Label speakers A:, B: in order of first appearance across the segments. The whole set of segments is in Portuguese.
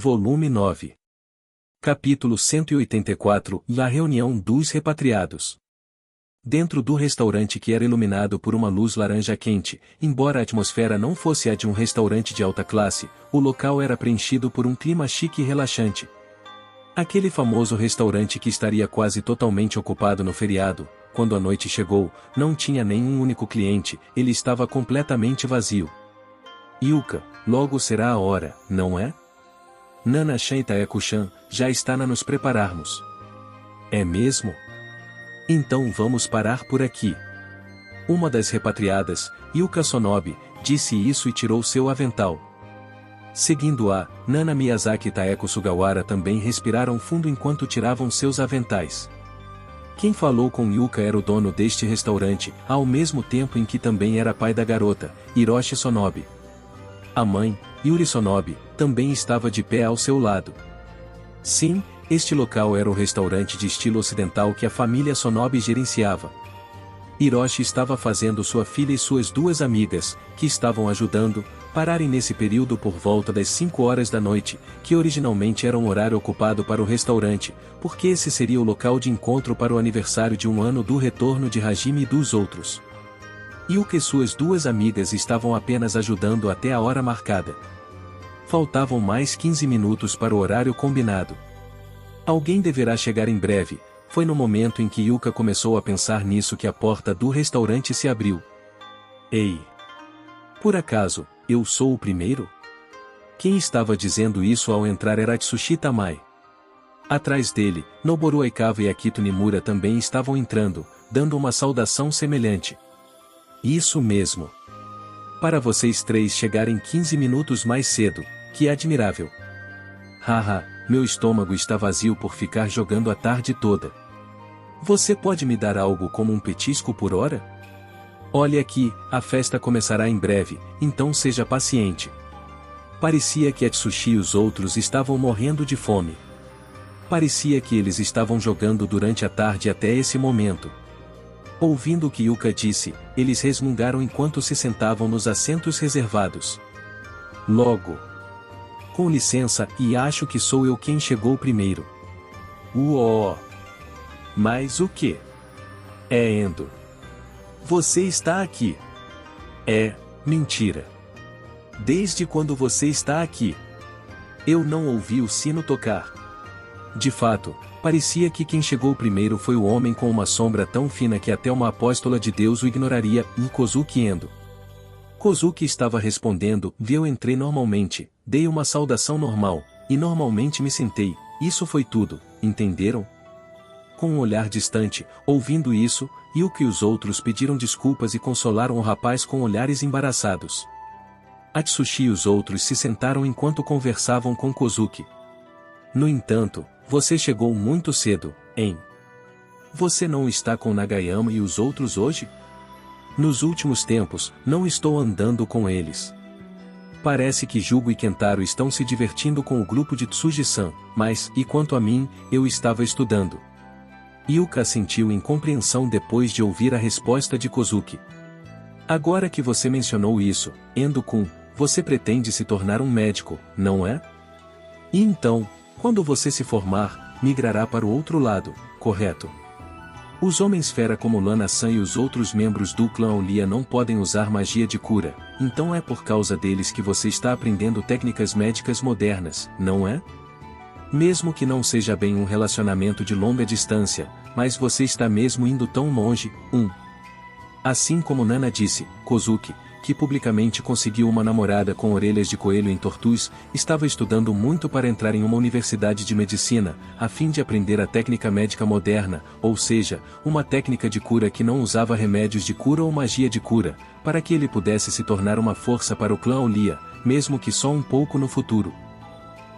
A: Volume 9. Capítulo 184. La reunião dos repatriados. Dentro do restaurante, que era iluminado por uma luz laranja quente, embora a atmosfera não fosse a de um restaurante de alta classe, o local era preenchido por um clima chique e relaxante. Aquele famoso restaurante que estaria quase totalmente ocupado no feriado, quando a noite chegou, não tinha nenhum único cliente, ele estava completamente vazio. Yuka, logo será a hora, não é? Nana-chan e Taeko-chan, já está na nos prepararmos. É mesmo? Então vamos parar por aqui. Uma das repatriadas, Yuka Sonobe, disse isso e tirou seu avental. Seguindo-a, Nana Miyazaki e Taeko Sugawara também respiraram fundo enquanto tiravam seus aventais. Quem falou com Yuka era o dono deste restaurante, ao mesmo tempo em que também era pai da garota, Hiroshi Sonobe. A mãe, Yuri Sonobe, também estava de pé ao seu lado. Sim, este local era o restaurante de estilo ocidental que a família Sonobe gerenciava. Hiroshi estava fazendo sua filha e suas duas amigas, que estavam ajudando, pararem nesse período por volta das 5 horas da noite, que originalmente era um horário ocupado para o restaurante, porque esse seria o local de encontro para o aniversário de 1 ano do retorno de Hajime e dos outros. Yuka e suas duas amigas estavam apenas ajudando até a hora marcada. Faltavam mais 15 minutos para o horário combinado. Alguém deverá chegar em breve. Foi no momento em que Yuka começou a pensar nisso que a porta do restaurante se abriu. Ei! Por acaso, eu sou o primeiro? Quem estava dizendo isso ao entrar era Atsushi Tamai. Atrás dele, Noboru Aikawa e Akito Nimura também estavam entrando, dando uma saudação semelhante. Isso mesmo. Para vocês três chegarem 15 minutos mais cedo, que admirável. Haha, meu estômago está vazio por ficar jogando a tarde toda. Você pode me dar algo como um petisco por hora? Olhe aqui, a festa começará em breve, então seja paciente. Parecia que Atsushi e os outros estavam morrendo de fome. Parecia que eles estavam jogando durante a tarde até esse momento. Ouvindo o que Yuka disse, eles resmungaram enquanto se sentavam nos assentos reservados. Logo. Com licença, e acho que sou eu quem chegou primeiro. Uó! Mas o que? É Endo. Você está aqui. É, mentira. Desde quando você está aqui? Eu não ouvi o sino tocar. De fato, parecia que quem chegou primeiro foi o homem com uma sombra tão fina que até uma apóstola de Deus o ignoraria, Kozuki Endo. Kozuki estava respondendo, eu entrei normalmente, dei uma saudação normal, e normalmente me sentei, isso foi tudo, entenderam? Com um olhar distante, ouvindo isso, Yuka e os outros pediram desculpas e consolaram o rapaz com olhares embaraçados. Atsushi e os outros se sentaram enquanto conversavam com Kozuki. No entanto, você chegou muito cedo, hein? Você não está com Nagayama e os outros hoje? Nos últimos tempos, não estou andando com eles. Parece que Jugo e Kentaro estão se divertindo com o grupo de Tsuji-san, mas, e quanto a mim, eu estava estudando. Yuka assentiu em compreensão depois de ouvir a resposta de Kozuki. Agora que você mencionou isso, Endo-kun, você pretende se tornar um médico, não é? E então, quando você se formar, migrará para o outro lado, correto? Os homens-fera como Lana-san e os outros membros do clã Olia não podem usar magia de cura, então é por causa deles que você está aprendendo técnicas médicas modernas, não é? Mesmo que não seja bem um relacionamento de longa distância, mas você está mesmo indo tão longe, Assim como Nana disse, Kozuki, que publicamente conseguiu uma namorada com orelhas de coelho em Tortus, estava estudando muito para entrar em uma universidade de medicina, a fim de aprender a técnica médica moderna, ou seja, uma técnica de cura que não usava remédios de cura ou magia de cura, para que ele pudesse se tornar uma força para o clã Olia, mesmo que só um pouco no futuro.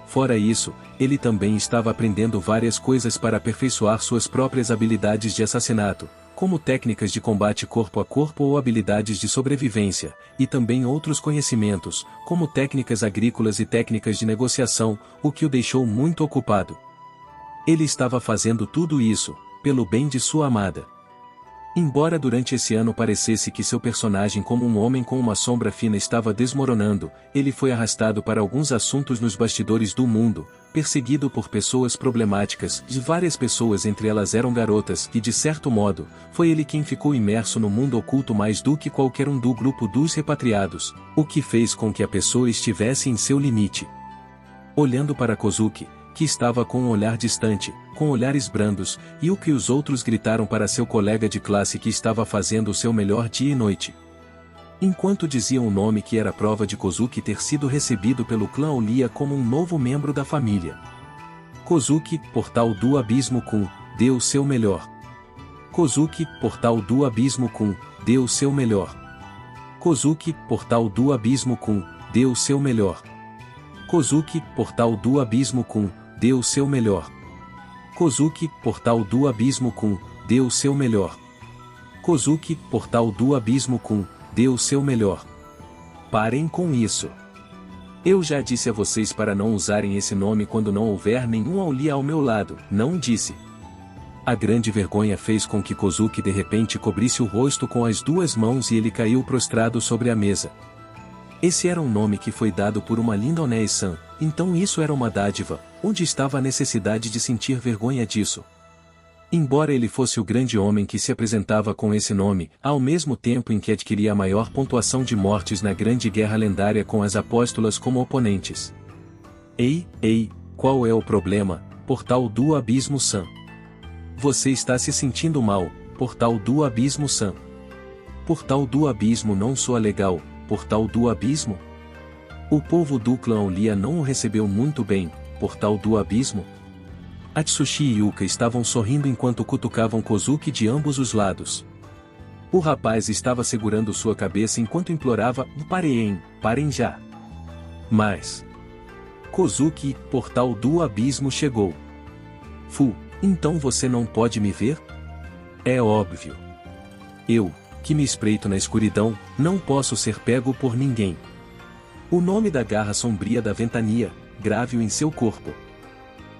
A: Fora isso, ele também estava aprendendo várias coisas para aperfeiçoar suas próprias habilidades de assassinato, como técnicas de combate corpo a corpo ou habilidades de sobrevivência, e também outros conhecimentos, como técnicas agrícolas e técnicas de negociação, o que o deixou muito ocupado. Ele estava fazendo tudo isso, pelo bem de sua amada. Embora durante esse ano parecesse que seu personagem como um homem com uma sombra fina estava desmoronando, ele foi arrastado para alguns assuntos nos bastidores do mundo, perseguido por pessoas problemáticas, e várias pessoas entre elas eram garotas, e de certo modo, foi ele quem ficou imerso no mundo oculto mais do que qualquer um do grupo dos repatriados, o que fez com que a pessoa estivesse em seu limite. Olhando para Kozuki, que estava com um olhar distante, com olhares brandos, e o que os outros gritaram para seu colega de classe que estava fazendo o seu melhor dia e noite. Enquanto diziam o nome que era prova de Kozuki ter sido recebido pelo clã Olia como um novo membro da família. Kozuki, Portal do Abismo Kun, deu o seu melhor. Kozuki, Portal do Abismo Kun, deu o seu melhor. Kozuki, Portal do Abismo Kun, deu o seu melhor. Kozuki, Portal do Abismo Kun, deu o seu melhor. Kozuki, Portal do Abismo Kun, deu o seu melhor. Kozuki, Portal do Abismo Kun, deu o seu melhor. Parem com isso. Eu já disse a vocês para não usarem esse nome quando não houver nenhum Aulia ao meu lado, não disse. A grande vergonha fez com que Kozuki de repente cobrisse o rosto com as duas mãos e ele caiu prostrado sobre a mesa. Esse era um nome que foi dado por uma linda Onei-san, então isso era uma dádiva, onde estava a necessidade de sentir vergonha disso? Embora ele fosse o grande homem que se apresentava com esse nome, ao mesmo tempo em que adquiria a maior pontuação de mortes na grande guerra lendária com as apóstolas como oponentes. Ei, qual é o problema, Portal do Abismo-san? Você está se sentindo mal, Portal do Abismo-san? Portal do Abismo não soa legal, Portal do Abismo? O povo do clã Olia não o recebeu muito bem, Portal do Abismo? Atsushi e Yuka estavam sorrindo enquanto cutucavam Kozuki de ambos os lados. O rapaz estava segurando sua cabeça enquanto implorava, parem já. Mas Kozuki, Portal do Abismo chegou. Então você não pode me ver? É óbvio. Eu, que me espreito na escuridão, não posso ser pego por ninguém. O nome da garra sombria da ventania, grave-o em seu corpo.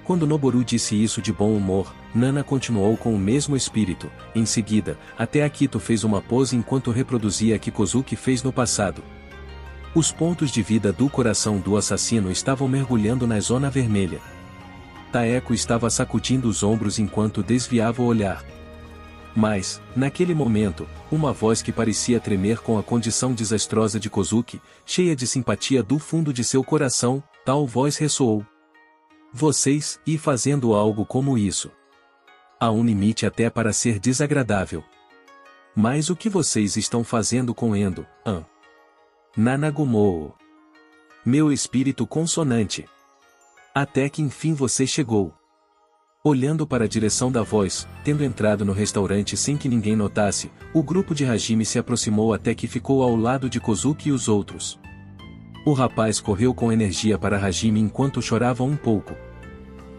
A: Quando Noboru disse isso de bom humor, Nana continuou com o mesmo espírito. Em seguida, até Akito fez uma pose enquanto reproduzia a que Kozuki fez no passado. Os pontos de vida do coração do assassino estavam mergulhando na zona vermelha. Taeko estava sacudindo os ombros enquanto desviava o olhar. Mas, naquele momento, uma voz que parecia tremer com a condição desastrosa de Kozuki, cheia de simpatia do fundo de seu coração, tal voz ressoou. Vocês, e fazendo algo como isso. Há um limite até para ser desagradável. Mas o que vocês estão fazendo com Endo, Nanagumo? Meu espírito consonante. Até que enfim você chegou. Olhando para a direção da voz, tendo entrado no restaurante sem que ninguém notasse, o grupo de Hajime se aproximou até que ficou ao lado de Kozuki e os outros. O rapaz correu com energia para Hajime enquanto chorava um pouco.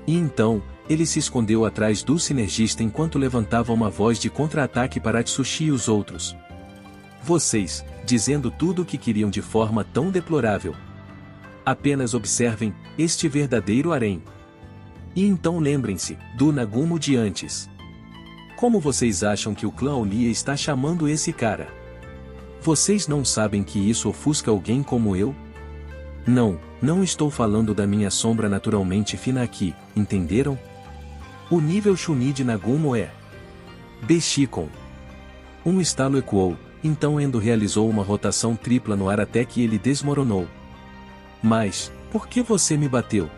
A: E então, ele se escondeu atrás do sinergista enquanto levantava uma voz de contra-ataque para Atsushi e os outros. Vocês, dizendo tudo o que queriam de forma tão deplorável. Apenas observem, este verdadeiro harém. E então lembrem-se, do Nagumo de antes. Como vocês acham que o clã Olia está chamando esse cara? Vocês não sabem que isso ofusca alguém como eu? Não estou falando da minha sombra naturalmente fina aqui, entenderam? O nível Chunin de Nagumo é Beshikon. Um estalo ecoou, então Endo realizou uma rotação tripla no ar até que ele desmoronou. Mas, por que você me bateu?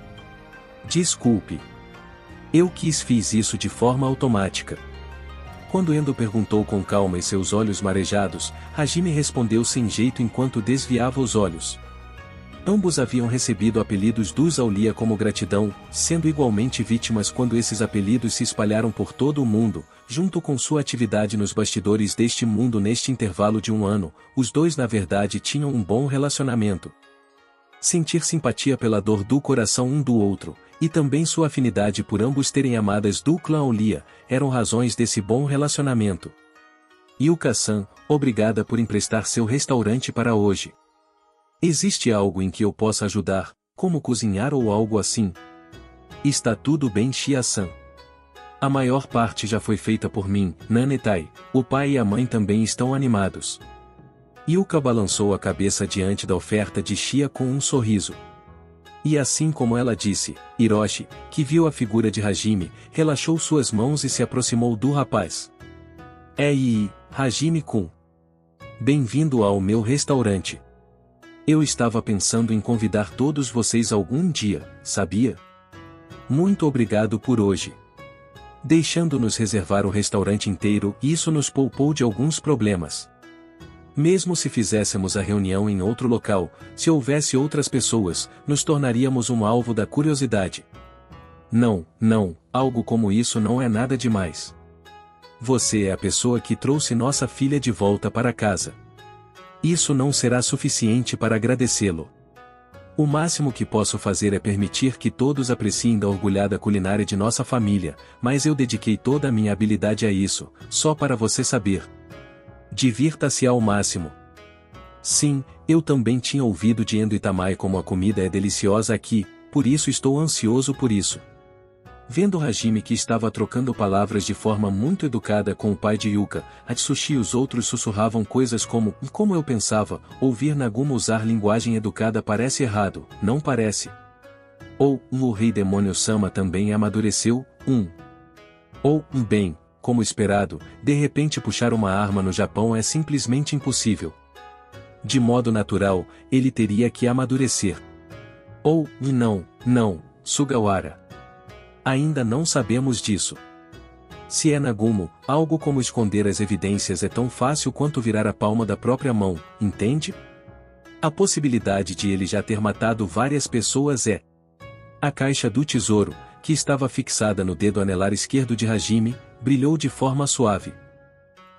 A: Desculpe. Eu fiz isso de forma automática. Quando Endo perguntou com calma e seus olhos marejados, Hajime respondeu sem jeito enquanto desviava os olhos. Ambos haviam recebido apelidos dos Aulia como gratidão, sendo igualmente vítimas quando esses apelidos se espalharam por todo o mundo, junto com sua atividade nos bastidores deste mundo neste intervalo de um ano, os dois na verdade tinham um bom relacionamento. Sentir simpatia pela dor do coração um do outro, e também sua afinidade por ambos terem amadas do clã Olia, eram razões desse bom relacionamento. Yuka-san, obrigada por emprestar seu restaurante para hoje. Existe algo em que eu possa ajudar, como cozinhar ou algo assim? Está tudo bem, Chia-san. A maior parte já foi feita por mim, Nanetai. O pai e a mãe também estão animados. Yuka balançou a cabeça diante da oferta de Shia com um sorriso. E assim como ela disse, Hiroshi, que viu a figura de Hajime, relaxou suas mãos e se aproximou do rapaz. Ei, Hajime-kun. Bem-vindo ao meu restaurante. Eu estava pensando em convidar todos vocês algum dia, sabia? Muito obrigado por hoje. Deixando-nos reservar o restaurante inteiro, isso nos poupou de alguns problemas. Mesmo se fizéssemos a reunião em outro local, se houvesse outras pessoas, nos tornaríamos um alvo da curiosidade. Não, algo como isso não é nada demais. Você é a pessoa que trouxe nossa filha de volta para casa. Isso não será suficiente para agradecê-lo. O máximo que posso fazer é permitir que todos apreciem da orgulhada culinária de nossa família, mas eu dediquei toda a minha habilidade a isso, só para você saber. Divirta-se ao máximo. Sim, eu também tinha ouvido de Endo Itamai como a comida é deliciosa aqui, por isso estou ansioso por isso. Vendo Hajime que estava trocando palavras de forma muito educada com o pai de Yuka, Atsushi e os outros sussurravam coisas como eu pensava, ouvir Nagumo usar linguagem educada parece errado, não parece? Ou, o rei demônio Sama também amadureceu, Ou, bem, como esperado, de repente puxar uma arma no Japão é simplesmente impossível. De modo natural, ele teria que amadurecer. Ou, não, Sugawara. Ainda não sabemos disso. Se é Nagumo, algo como esconder as evidências é tão fácil quanto virar a palma da própria mão, entende? A possibilidade de ele já ter matado várias pessoas é. A caixa do tesouro, que estava fixada no dedo anelar esquerdo de Hajime, brilhou de forma suave.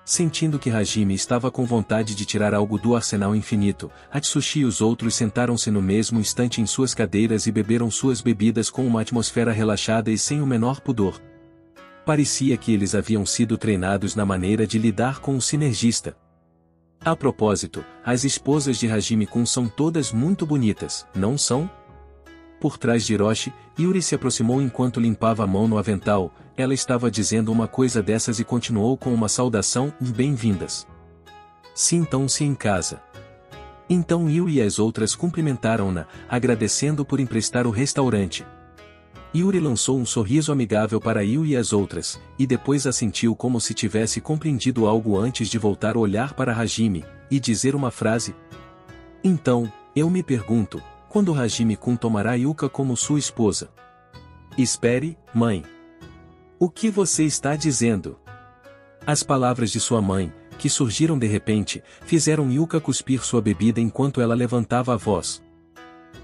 A: Sentindo que Hajime estava com vontade de tirar algo do arsenal infinito, Atsushi e os outros sentaram-se no mesmo instante em suas cadeiras e beberam suas bebidas com uma atmosfera relaxada e sem o menor pudor. Parecia que eles haviam sido treinados na maneira de lidar com o sinergista. A propósito, as esposas de Hajime-kun são todas muito bonitas, não são? Por trás de Hiroshi, Yuri se aproximou enquanto limpava a mão no avental. Ela estava dizendo uma coisa dessas e continuou com uma saudação, bem-vindas. Sintam-se em casa. Então Yuri e as outras cumprimentaram-na, agradecendo por emprestar o restaurante. Yuri lançou um sorriso amigável para Yuri e as outras, e depois assentiu como se tivesse compreendido algo antes de voltar o olhar para Hajime, e dizer uma frase. Então, eu me pergunto, quando Hajime-kun tomará Yuka como sua esposa? Espere, mãe. O que você está dizendo? As palavras de sua mãe, que surgiram de repente, fizeram Yuka cuspir sua bebida enquanto ela levantava a voz.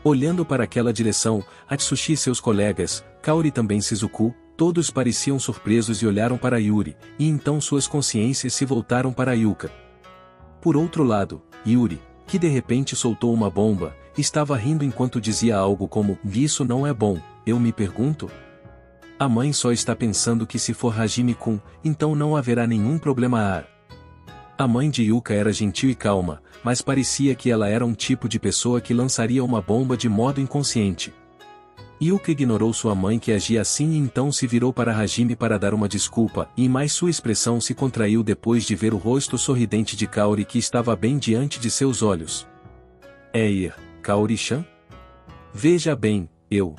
A: Olhando para aquela direção, Atsushi e seus colegas, Kaori e também Shizuku, todos pareciam surpresos e olharam para Yuri, e então suas consciências se voltaram para Yuka. Por outro lado, Yuri, que de repente soltou uma bomba, estava rindo enquanto dizia algo como, isso não é bom, eu me pergunto? A mãe só está pensando que se for Hajime-kun, então não haverá nenhum problema. A mãe de Yuka era gentil e calma, mas parecia que ela era um tipo de pessoa que lançaria uma bomba de modo inconsciente. Yuka ignorou sua mãe que agia assim e então se virou para Hajime para dar uma desculpa, e mais sua expressão se contraiu depois de ver o rosto sorridente de Kaori que estava bem diante de seus olhos. Kaori-chan? Veja bem, eu...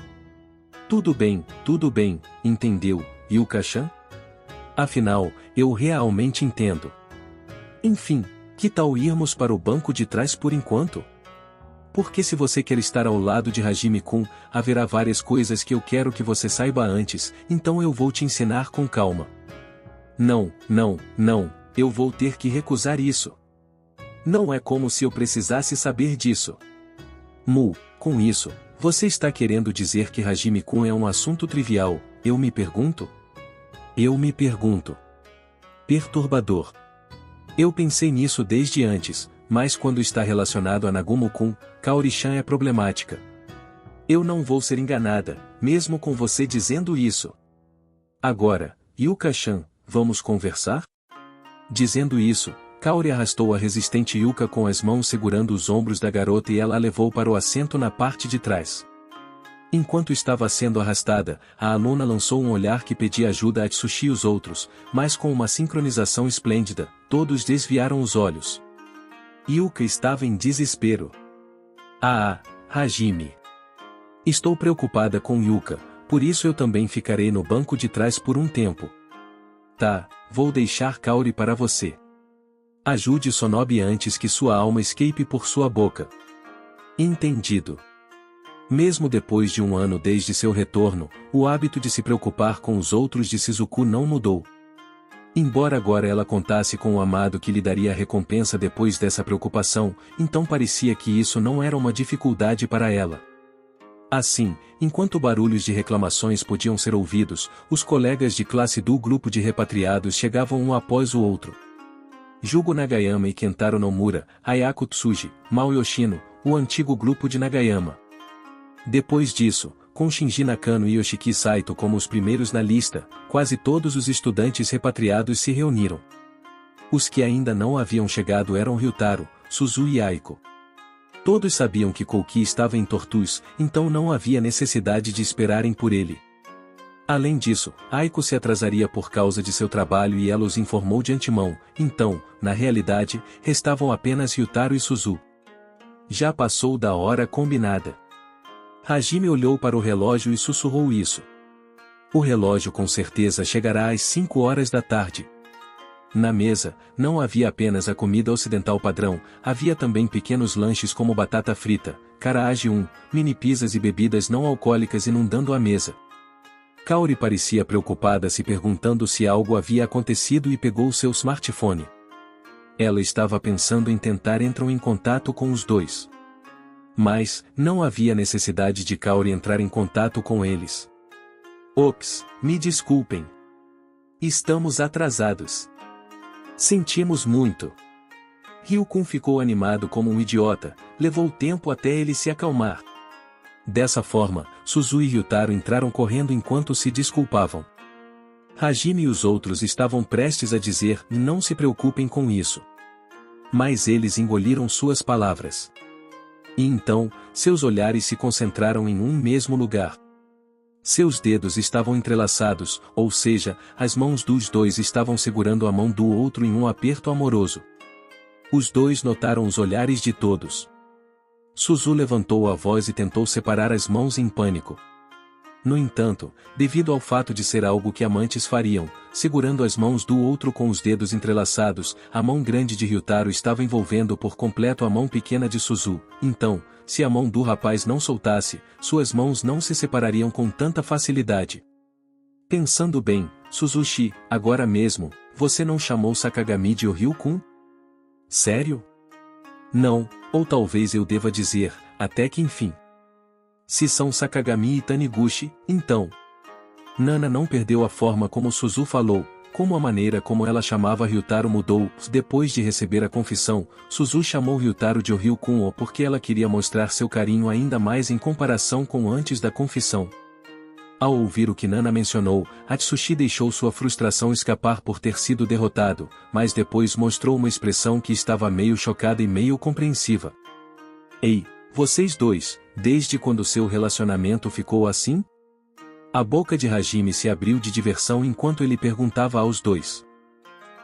A: Tudo bem, entendeu, Yuka-chan? Afinal, eu realmente entendo. Enfim, que tal irmos para o banco de trás por enquanto? Porque se você quer estar ao lado de Hajime-kun, haverá várias coisas que eu quero que você saiba antes, então eu vou te ensinar com calma. Não, eu vou ter que recusar isso. Não é como se eu precisasse saber disso. Com isso, você está querendo dizer que Hajime-kun é um assunto trivial, eu me pergunto? Perturbador. Eu pensei nisso desde antes, mas quando está relacionado a Nagumo-kun, Kaori-chan é problemática. Eu não vou ser enganada, mesmo com você dizendo isso. Agora, Yuka-chan, vamos conversar? Dizendo isso, Kaori arrastou a resistente Yuka com as mãos segurando os ombros da garota e ela a levou para o assento na parte de trás. Enquanto estava sendo arrastada, a aluna lançou um olhar que pedia ajuda a Atsushi e os outros, mas com uma sincronização esplêndida, todos desviaram os olhos. Yuka estava em desespero. Hajime. Estou preocupada com Yuka, por isso eu também ficarei no banco de trás por um tempo. Tá, vou deixar Kaori para você. Ajude Sonobe antes que sua alma escape por sua boca. Entendido. Mesmo depois de um ano desde seu retorno, o hábito de se preocupar com os outros de Shizuku não mudou. Embora agora ela contasse com o amado que lhe daria a recompensa depois dessa preocupação, então parecia que isso não era uma dificuldade para ela. Assim, enquanto barulhos de reclamações podiam ser ouvidos, os colegas de classe do grupo de repatriados chegavam um após o outro. Jugo Nagayama e Kentaro Nomura, Ayako Tsuji, Mao Yoshino, o antigo grupo de Nagayama. Depois disso, com Shinji Nakano e Yoshiki Saito como os primeiros na lista, quase todos os estudantes repatriados se reuniram. Os que ainda não haviam chegado eram Ryutaro, Suzu e Aiko. Todos sabiam que Kouki estava em Tortus, então não havia necessidade de esperarem por ele. Além disso, Aiko se atrasaria por causa de seu trabalho e ela os informou de antemão, então, na realidade, restavam apenas Ryutaro e Suzu. Já passou da hora combinada. Hajime olhou para o relógio e sussurrou isso. O relógio com certeza chegará às 5 horas da tarde. Na mesa, não havia apenas a comida ocidental padrão, havia também pequenos lanches como batata frita, karaage mini pizzas e bebidas não alcoólicas inundando a mesa. Kaori parecia preocupada se perguntando se algo havia acontecido e pegou seu smartphone. Ela estava pensando em tentar entrar em contato com os dois. Mas, não havia necessidade de Kaori entrar em contato com eles. Ops, me desculpem. Estamos atrasados. Sentimos muito. Ryukun ficou animado como um idiota, levou tempo até ele se acalmar. Dessa forma, Suzu e Ryutaro entraram correndo enquanto se desculpavam. Hajime e os outros estavam prestes a dizer, não se preocupem com isso. Mas eles engoliram suas palavras. E então, seus olhares se concentraram em um mesmo lugar. Seus dedos estavam entrelaçados, ou seja, as mãos dos dois estavam segurando a mão do outro em um aperto amoroso. Os dois notaram os olhares de todos. Suzu levantou a voz e tentou separar as mãos em pânico. No entanto, devido ao fato de ser algo que amantes fariam, segurando as mãos do outro com os dedos entrelaçados, a mão grande de Ryutaro estava envolvendo por completo a mão pequena de Suzu, então, se a mão do rapaz não soltasse, suas mãos não se separariam com tanta facilidade. Pensando bem, Suzushi, agora mesmo, você não chamou Sakagami de Ryukun? Sério? Não, ou talvez eu deva dizer, até que enfim. Se são Sakagami e Taniguchi, então. Nana não perdeu a forma como Suzu falou, como a maneira como ela chamava Ryutaro mudou. Depois de receber a confissão, Suzu chamou Ryutaro de Ryukun porque ela queria mostrar seu carinho ainda mais em comparação com antes da confissão. Ao ouvir o que Nana mencionou, Atsushi deixou sua frustração escapar por ter sido derrotado, mas depois mostrou uma expressão que estava meio chocada e meio compreensiva. Ei, vocês dois, desde quando seu relacionamento ficou assim? A boca de Hajime se abriu de diversão enquanto ele perguntava aos dois.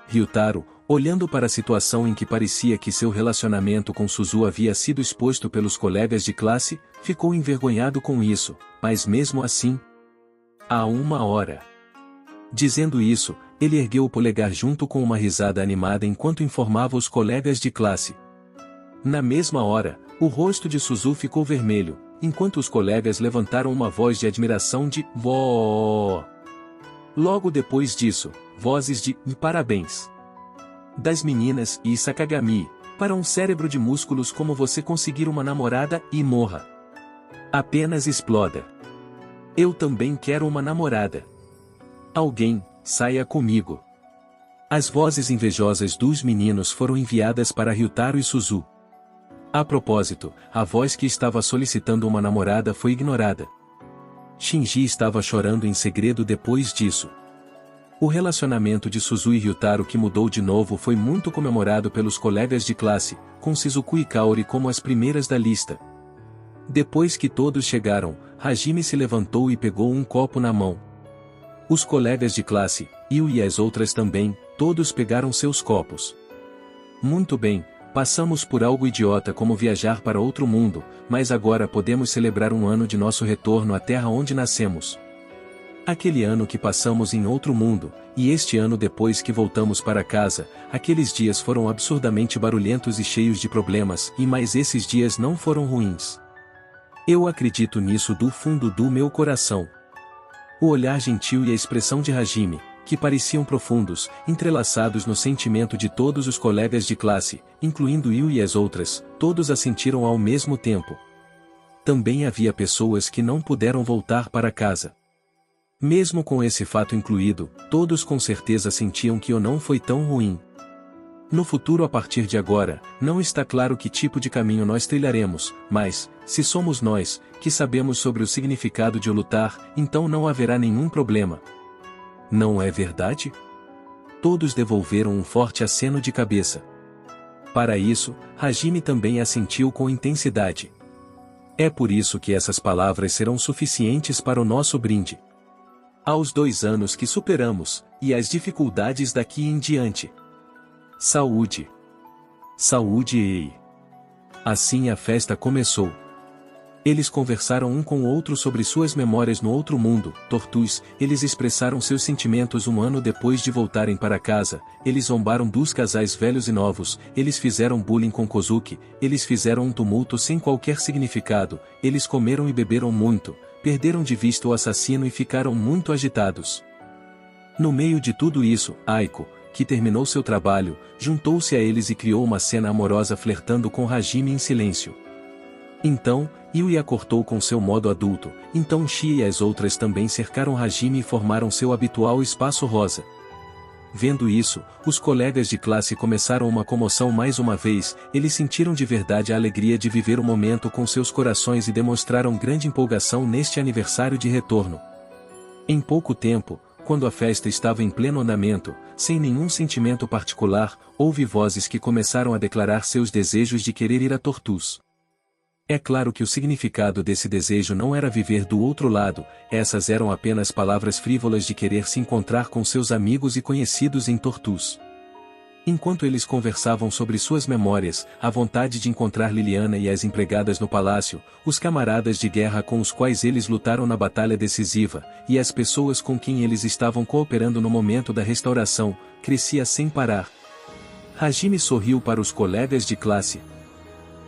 A: Ryutaro, olhando para a situação em que parecia que seu relacionamento com Suzu havia sido exposto pelos colegas de classe, ficou envergonhado com isso, mas mesmo assim... Há 1 hora. Dizendo isso, ele ergueu o polegar junto com uma risada animada enquanto informava os colegas de classe. Na mesma hora, o rosto de Suzu ficou vermelho, enquanto os colegas levantaram uma voz de admiração de "Vó". Logo depois disso, vozes de "Parabéns" das meninas e Sakagami, para um cérebro de músculos como você conseguir uma namorada e morra. Apenas exploda. Eu também quero uma namorada. Alguém, saia comigo. As vozes invejosas dos meninos foram enviadas para Ryutaro e Suzu. A propósito, a voz que estava solicitando uma namorada foi ignorada. Shinji estava chorando em segredo depois disso. O relacionamento de Suzu e Ryutaro que mudou de novo foi muito comemorado pelos colegas de classe, com Shizuku e Kaori como as primeiras da lista. Depois que todos chegaram, Hajime se levantou e pegou um copo na mão. Os colegas de classe, Yu e as outras também, todos pegaram seus copos. Muito bem, passamos por algo idiota como viajar para outro mundo, mas agora podemos celebrar um ano de nosso retorno à terra onde nascemos. Aquele ano que passamos em outro mundo, e este ano depois que voltamos para casa, aqueles dias foram absurdamente barulhentos e cheios de problemas, mas esses dias não foram ruins. Eu acredito nisso do fundo do meu coração. O olhar gentil e a expressão de Hajime, que pareciam profundos, entrelaçados no sentimento de todos os colegas de classe, incluindo Yu e as outras, todos assentiram ao mesmo tempo. Também havia pessoas que não puderam voltar para casa. Mesmo com esse fato incluído, todos com certeza sentiam que o não foi tão ruim. No futuro a partir de agora, não está claro que tipo de caminho nós trilharemos, mas, se somos nós, que sabemos sobre o significado de lutar, então não haverá nenhum problema. Não é verdade? Todos devolveram um forte aceno de cabeça. Para isso, Hajime também assentiu com intensidade. É por isso que essas palavras serão suficientes para o nosso brinde. Aos 2 anos que superamos, e às dificuldades daqui em diante. Saúde! Saúde e... Assim a festa começou. Eles conversaram um com o outro sobre suas memórias no outro mundo, Tortus, eles expressaram seus sentimentos um ano depois de voltarem para casa, eles zombaram dos casais velhos e novos, eles fizeram bullying com Kozuki, eles fizeram um tumulto sem qualquer significado, eles comeram e beberam muito, perderam de vista o assassino e ficaram muito agitados. No meio de tudo isso, Aiko, que terminou seu trabalho, juntou-se a eles e criou uma cena amorosa flertando com Hajime em silêncio. Então, Yui a cortou com seu modo adulto, então Shi e as outras também cercaram Hajime e formaram seu habitual espaço rosa. Vendo isso, os colegas de classe começaram uma comoção mais uma vez, eles sentiram de verdade a alegria de viver o momento com seus corações e demonstraram grande empolgação neste aniversário de retorno. Em pouco tempo, quando a festa estava em pleno andamento, sem nenhum sentimento particular, houve vozes que começaram a declarar seus desejos de querer ir a Tortus. É claro que o significado desse desejo não era viver do outro lado, essas eram apenas palavras frívolas de querer se encontrar com seus amigos e conhecidos em Tortus. Enquanto eles conversavam sobre suas memórias, a vontade de encontrar Liliana e as empregadas no palácio, os camaradas de guerra com os quais eles lutaram na batalha decisiva, e as pessoas com quem eles estavam cooperando no momento da restauração, crescia sem parar. Hajime sorriu para os colegas de classe.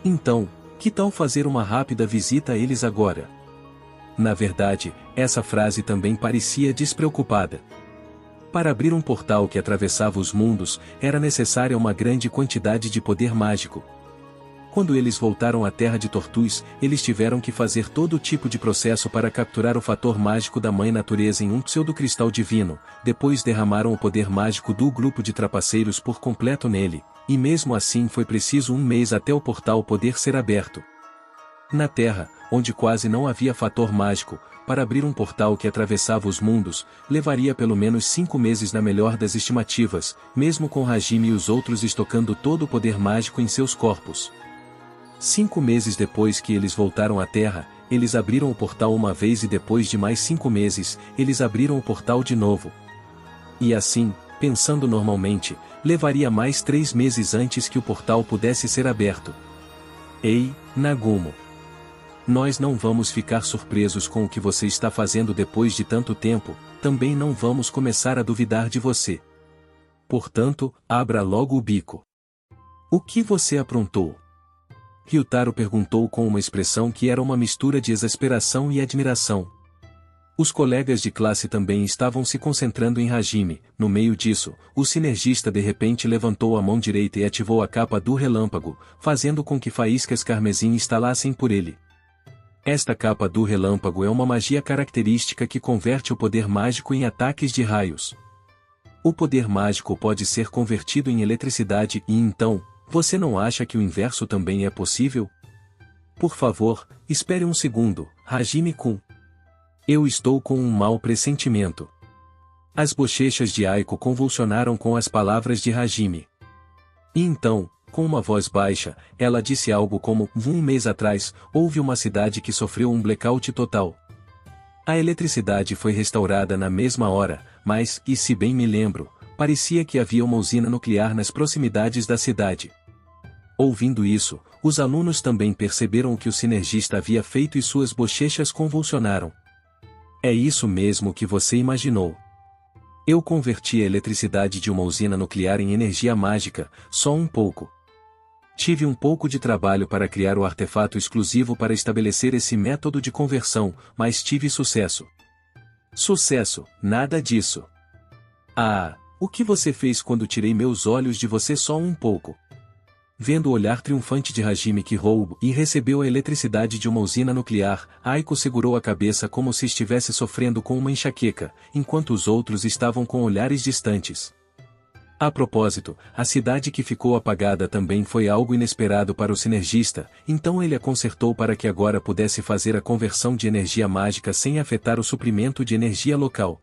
A: Então, que tal fazer uma rápida visita a eles agora? Na verdade, essa frase também parecia despreocupada. Para abrir um portal que atravessava os mundos, era necessária uma grande quantidade de poder mágico. Quando eles voltaram à Terra de Tortus, eles tiveram que fazer todo tipo de processo para capturar o fator mágico da Mãe Natureza em um pseudo-cristal divino, depois derramaram o poder mágico do grupo de trapaceiros por completo nele, e mesmo assim foi preciso 1 mês até o portal poder ser aberto. Na Terra, onde quase não havia fator mágico, para abrir um portal que atravessava os mundos, levaria pelo menos 5 meses na melhor das estimativas, mesmo com Hajime e os outros estocando todo o poder mágico em seus corpos. 5 meses depois que eles voltaram à Terra, eles abriram o portal uma vez e depois de mais 5 meses, eles abriram o portal de novo. E assim, pensando normalmente, levaria mais 3 meses antes que o portal pudesse ser aberto. Ei, Nagumo! Nós não vamos ficar surpresos com o que você está fazendo depois de tanto tempo, também não vamos começar a duvidar de você. Portanto, abra logo o bico. O que você aprontou? Ryutaro perguntou com uma expressão que era uma mistura de exasperação e admiração. Os colegas de classe também estavam se concentrando em Hajime. No meio disso, o sinergista de repente levantou a mão direita e ativou a capa do relâmpago, fazendo com que faíscas carmesim estalassem por ele. Esta capa do relâmpago é uma magia característica que converte o poder mágico em ataques de raios. O poder mágico pode ser convertido em eletricidade e então, você não acha que o inverso também é possível? Por favor, espere um segundo, Hajime-kun. Eu estou com um mau pressentimento. As bochechas de Aiko convulsionaram com as palavras de Hajime. E então, com uma voz baixa, ela disse algo como: um mês atrás, houve uma cidade que sofreu um blackout total. A eletricidade foi restaurada na mesma hora, mas, e se bem me lembro, parecia que havia uma usina nuclear nas proximidades da cidade. Ouvindo isso, os alunos também perceberam o que o sinergista havia feito e suas bochechas convulsionaram. É isso mesmo que você imaginou. Eu converti a eletricidade de uma usina nuclear em energia mágica, só um pouco. Tive um pouco de trabalho para criar o artefato exclusivo para estabelecer esse método de conversão, mas tive sucesso. Sucesso, nada disso. Ah, o que você fez quando tirei meus olhos de você só um pouco? Vendo o olhar triunfante de Hajime que roubou e recebeu a eletricidade de uma usina nuclear, Aiko segurou a cabeça como se estivesse sofrendo com uma enxaqueca, enquanto os outros estavam com olhares distantes. A propósito, a cidade que ficou apagada também foi algo inesperado para o sinergista, então ele a consertou para que agora pudesse fazer a conversão de energia mágica sem afetar o suprimento de energia local.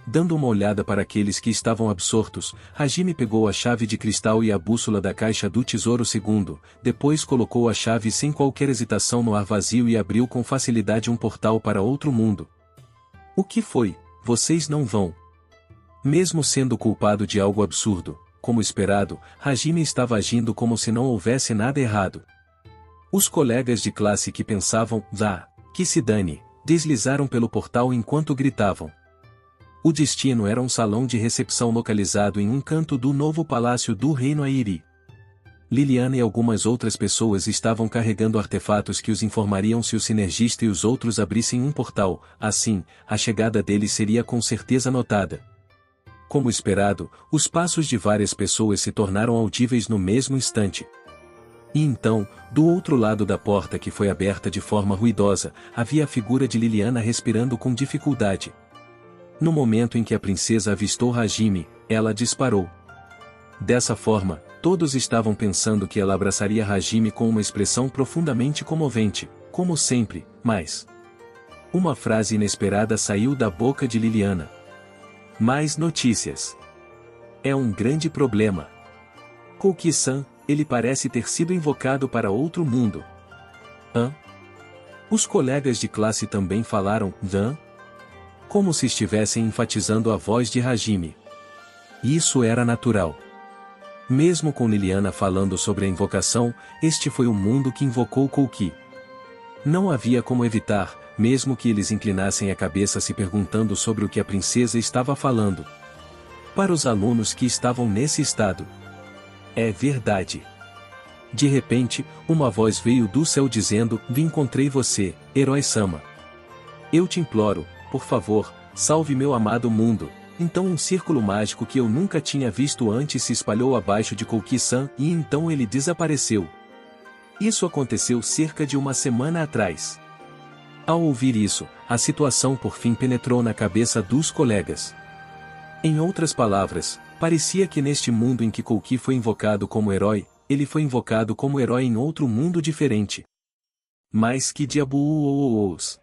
A: Dando uma olhada para aqueles que estavam absortos, Hajime pegou a chave de cristal e a bússola da caixa do tesouro segundo, depois colocou a chave sem qualquer hesitação no ar vazio e abriu com facilidade um portal para outro mundo. O que foi? Vocês não vão. Mesmo sendo culpado de algo absurdo, como esperado, Hajime estava agindo como se não houvesse nada errado. Os colegas de classe que pensavam, que se dane, deslizaram pelo portal enquanto gritavam. O destino era um salão de recepção localizado em um canto do novo palácio do Reino Airi. Liliana e algumas outras pessoas estavam carregando artefatos que os informariam se o sinergista e os outros abrissem um portal, assim, a chegada deles seria com certeza notada. Como esperado, os passos de várias pessoas se tornaram audíveis no mesmo instante. E então, do outro lado da porta que foi aberta de forma ruidosa, havia a figura de Liliana respirando com dificuldade. No momento em que a princesa avistou Hajime, ela disparou. Dessa forma, todos estavam pensando que ela abraçaria Hajime com uma expressão profundamente comovente, como sempre, mas... uma frase inesperada saiu da boca de Liliana. Mais notícias. É um grande problema. Kouki-san, ele parece ter sido invocado para outro mundo. Hã? Os colegas de classe também falaram, como se estivessem enfatizando a voz de Hajime. Isso era natural. Mesmo com Liliana falando sobre a invocação, este foi o mundo que invocou Kouki. Não havia como evitar, mesmo que eles inclinassem a cabeça se perguntando sobre o que a princesa estava falando. Para os alunos que estavam nesse estado. É verdade. De repente, uma voz veio do céu dizendo, encontrei você, Herói-sama. Eu te imploro, por favor, salve meu amado mundo. Então um círculo mágico que eu nunca tinha visto antes se espalhou abaixo de Kouki-san e então ele desapareceu. Isso aconteceu cerca de uma semana atrás. Ao ouvir isso, a situação por fim penetrou na cabeça dos colegas. Em outras palavras, parecia que neste mundo em que Kouki foi invocado como herói, ele foi invocado como herói em outro mundo diferente. Mas que diabos!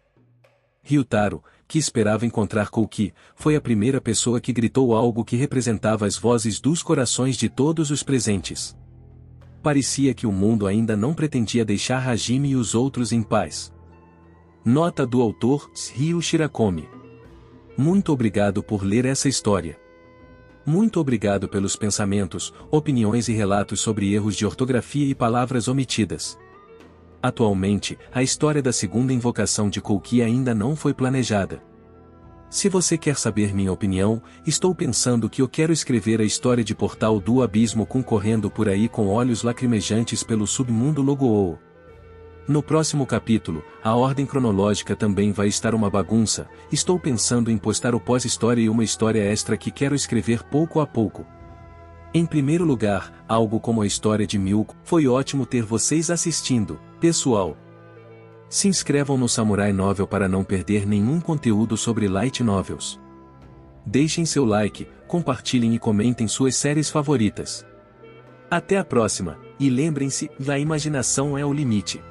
A: Ryutaro, que esperava encontrar Kouki, foi a primeira pessoa que gritou algo que representava as vozes dos corações de todos os presentes. Parecia que o mundo ainda não pretendia deixar Hajime e os outros em paz. Nota do autor, Ryu Shirakomi. Muito obrigado por ler essa história. Muito obrigado pelos pensamentos, opiniões e relatos sobre erros de ortografia e palavras omitidas. Atualmente, a história da segunda invocação de Kouki ainda não foi planejada. Se você quer saber minha opinião, estou pensando que eu quero escrever a história de Portal do Abismo correndo por aí com olhos lacrimejantes pelo submundo Logoo. No próximo capítulo, a ordem cronológica também vai estar uma bagunça, estou pensando em postar o pós-história e uma história extra que quero escrever pouco a pouco. Em primeiro lugar, algo como a história de Milko, foi ótimo ter vocês assistindo, pessoal. Se inscrevam no Samurai Novel para não perder nenhum conteúdo sobre Light Novels. Deixem seu like, compartilhem e comentem suas séries favoritas. Até a próxima, e lembrem-se, a imaginação é o limite.